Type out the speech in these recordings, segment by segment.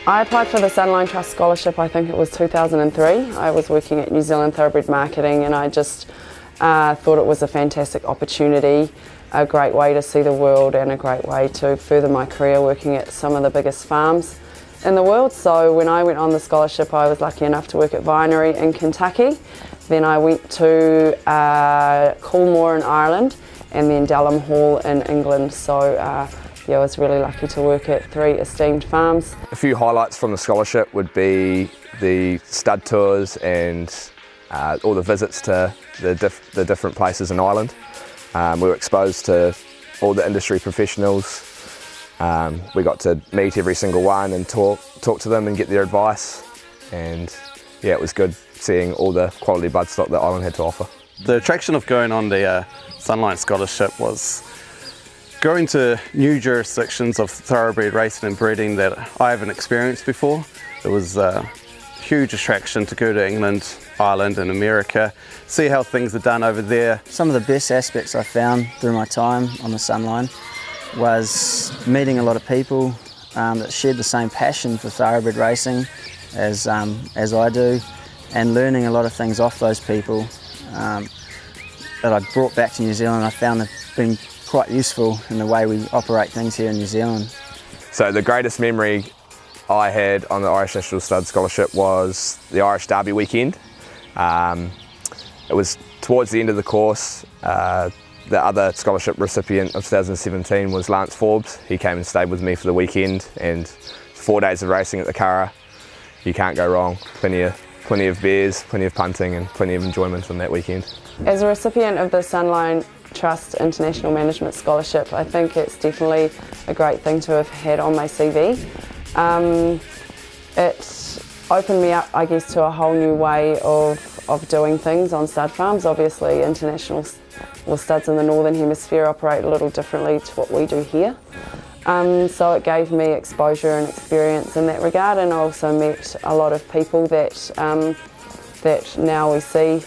I applied for the Sunline Trust Scholarship, I think it was 2003. I was working at New Zealand Thoroughbred Marketing, and I just thought it was a fantastic opportunity, a great way to see the world and a great way to further my career working at some of the biggest farms in the world. So when I went on the scholarship, I was lucky enough to work at Vinery in Kentucky. Then I went to Coolmore in Ireland, and then Dalham Hall in England. So yeah, I was really lucky to work at 3 esteemed farms. A few highlights from the scholarship would be the stud tours and all the visits to the different places in Ireland. We were exposed to all the industry professionals. We got to meet every single one and talk to them and get their advice. And yeah, it was good seeing all the quality bloodstock that Ireland had to offer. The attraction of going on the Sunline Scholarship was going to new jurisdictions of thoroughbred racing and breeding that I haven't experienced before. It was a huge attraction to go to England, Ireland and America, see how things are done over there. Some of the best aspects I found through my time on the Sunline was meeting a lot of people that shared the same passion for thoroughbred racing as I do, and learning a lot of things off those people that I brought back to New Zealand. I found have been quite useful in the way we operate things here in New Zealand. So the greatest memory I had on the Irish National Stud Scholarship was the Irish Derby weekend. It was towards the end of the course. The other scholarship recipient of 2017 was Lance Forbes. He came and stayed with me for the weekend, and 4 days of racing at the Curragh. You can't go wrong. Plenty of beers, plenty of punting and plenty of enjoyment on that weekend. As a recipient of the Sunline Trust International Management Scholarship, I think it's definitely a great thing to have had on my CV. It opened me up, I guess, to a whole new way of doing things on stud farms. Obviously, international studs in the Northern Hemisphere operate a little differently to what we do here. So it gave me exposure and experience in that regard, and I also met a lot of people that now we see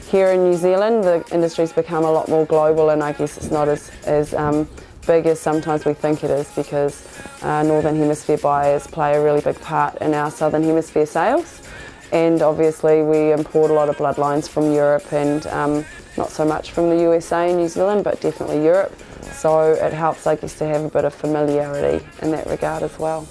here in New Zealand. The industry's become a lot more global, and I guess it's not as big as sometimes we think it is, because Northern Hemisphere buyers play a really big part in our Southern Hemisphere sales. And obviously we import a lot of bloodlines from Europe, and not so much from the USA and New Zealand, but definitely Europe. So it helps, I guess, to have a bit of familiarity in that regard as well.